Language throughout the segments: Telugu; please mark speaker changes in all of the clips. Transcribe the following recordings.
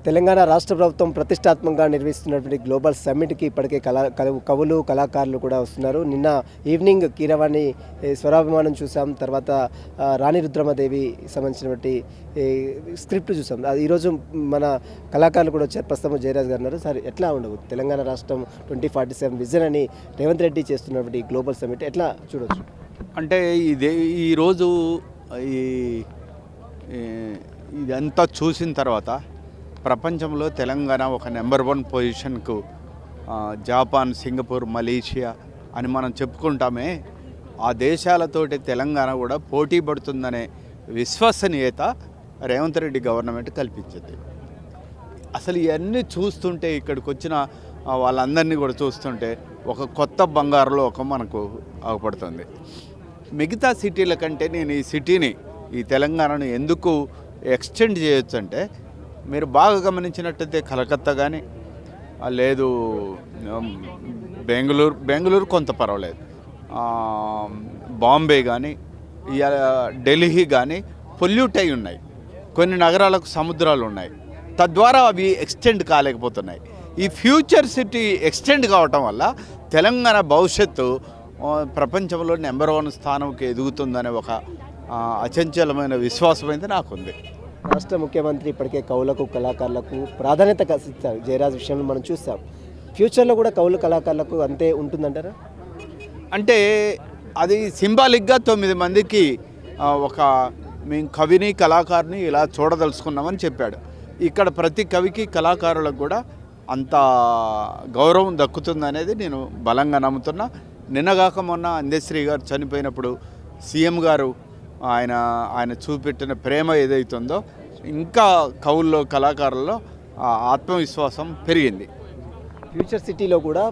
Speaker 1: తెలంగాణ రాష్ట్ర ప్రభుత్వం ప్రతిష్టాత్మకంగా నిర్వహిస్తున్నటువంటి గ్లోబల్ సమ్మిట్కి ఇప్పటికే కవులు కళాకారులు కూడా వస్తున్నారు. నిన్న ఈవినింగ్ కీరవాణి స్వరాభిమానం చూసాం. తర్వాత రాణి రుద్రమదేవి సంబంధించినటువంటి స్క్రిప్ట్ చూసాం. ఈరోజు మన కళాకారులు కూడా వచ్చారు. ప్రస్తుతం జయరాజ్ గారు ఉన్నారు. సార్, ఎట్లా ఉండవు తెలంగాణ రాష్ట్రం 2047 విజన్ అని రేవంత్ రెడ్డి చేస్తున్నటువంటి గ్లోబల్ సమ్మిట్ ఎట్లా చూడవచ్చు?
Speaker 2: అంటే ఈరోజు ఇదంతా చూసిన తర్వాత ప్రపంచంలో తెలంగాణ ఒక నెంబర్ 1 పొజిషన్కు జపాన్, సింగపూర్, మలేషియా అని మనం చెప్పుకుంటామే, ఆ దేశాలతోటి తెలంగాణ కూడా పోటీ పడుతుందనే విశ్వసనీయత రేవంత్ రెడ్డి గవర్నమెంట్ కల్పించింది. అసలు ఇవన్నీ చూస్తుంటే ఇక్కడికి వచ్చిన వాళ్ళందరినీ కూడా చూస్తుంటే ఒక కొత్త బంగారు లోకం మనకు అవపడుతుంది. మిగతా సిటీల కంటే నేను ఈ సిటీని, ఈ తెలంగాణను ఎందుకు ఎక్స్టెండ్ చేయొచ్చు అంటే, మీరు బాగా గమనించినట్టయితే కలకత్తా కానీ లేదు, బెంగళూరు కొంత పర్వాలేదు, బాంబే కానీ ఢిల్లీ కానీ పొల్యూట్ అయి ఉన్నాయి. కొన్ని నగరాలకు సముద్రాలు ఉన్నాయి, తద్వారా అవి ఎక్స్టెండ్ కాలేకపోతున్నాయి. ఈ ఫ్యూచర్ సిటీ ఎక్స్టెండ్ కావటం వల్ల తెలంగాణ భవిష్యత్తు ప్రపంచంలో నెంబర్ 1 స్థానంకి ఎదుగుతుందనే ఒక అచంచలమైన విశ్వాసం అయితే నాకుంది.
Speaker 1: రాష్ట్ర ముఖ్యమంత్రి ఇప్పటికే కవులకు కళాకారులకు ప్రాధాన్యత ఇస్తారు. జయరాజ్ విషయంలో మనం చూస్తాం. ఫ్యూచర్లో కూడా కవులు కళాకారులకు అంతే ఉంటుందంటారా?
Speaker 2: అంటే అది సింబాలిక్గా 9 మందికి మేము కవిని కళాకారుని ఇలా చూడదలుచుకున్నామని చెప్పాడు. ఇక్కడ ప్రతి కవికి కళాకారులకు కూడా అంత గౌరవం దక్కుతుందనేది నేను బలంగా నమ్ముతున్నా. నిన్నగాక మొన్న అందశ్రీ గారు చనిపోయినప్పుడు సీఎం గారు ఆయన చూపెట్టిన ప్రేమ ఏదైతుందో ఇంకా కవుల్లో కళాకారుల్లో ఆత్మవిశ్వాసం పెరిగింది.
Speaker 1: ఫ్యూచర్ సిటీలో కూడా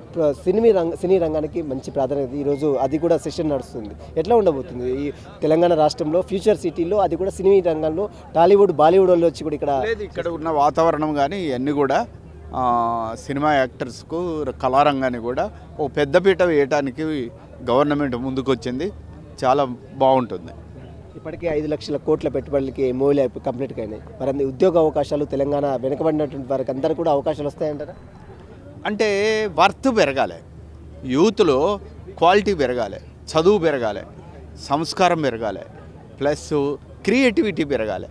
Speaker 1: సినీ రంగానికి మంచి ప్రాధాన్యత. ఈరోజు అది కూడా సెషన్ నడుస్తుంది. ఎట్లా ఉండబోతుంది ఈ తెలంగాణ రాష్ట్రంలో ఫ్యూచర్ సిటీలో? అది కూడా సినీ రంగంలో టాలీవుడ్ బాలీవుడ్ వాళ్ళు వచ్చి కూడా
Speaker 2: ఇక్కడ ఉన్న వాతావరణం కానీ ఇవన్నీ కూడా సినిమా యాక్టర్స్కు కళారంగాన్ని కూడా ఓ పెద్దపీట వేయటానికి గవర్నమెంట్ ముందుకొచ్చింది. చాలా బాగుంటుంది.
Speaker 1: ఇప్పటికే 5 లక్షల కోట్ల పెట్టుబడులకి ఎంఓఏలు కంప్లీట్గా అయినాయి. మరి ఉద్యోగ అవకాశాలు తెలంగాణ వెనుకబడినటువంటి వారికి అందరూ కూడా అవకాశాలు వస్తాయంటారా?
Speaker 2: అంటే వర్త్ పెరగాలి, యూత్లో క్వాలిటీ పెరగాలి, చదువు పెరగాలి, సంస్కారం పెరగాలి, ప్లస్ క్రియేటివిటీ పెరగాలి.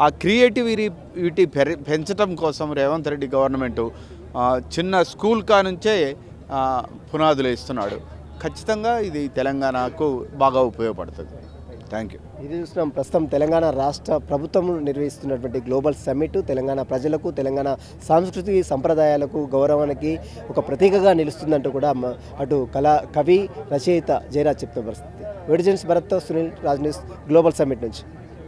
Speaker 2: ఆ క్రియేటివిటీ పెంచడం కోసం రేవంత్ రెడ్డి గవర్నమెంటు చిన్న స్కూల్ నుంచే పునాదులు ఇస్తున్నాడు. ఖచ్చితంగా ఇది తెలంగాణకు బాగా ఉపయోగపడుతుంది. Thank you.
Speaker 1: ఇది చూస్తున్నాం. ప్రస్తుతం తెలంగాణ రాష్ట్ర ప్రభుత్వం నిర్వహిస్తున్నటువంటి గ్లోబల్ సమ్మిట్ తెలంగాణ ప్రజలకు, తెలంగాణ సాంస్కృతిక సంప్రదాయాలకు, గౌరవానికి ఒక ప్రతీకగా నిలుస్తుందంటూ కూడా అటు కవి రచయిత జయరాజ్ చెప్తున్న పరిస్థితి. విడిజన్స్ భరత్తో Sunil, Raj news, global summit నుంచి.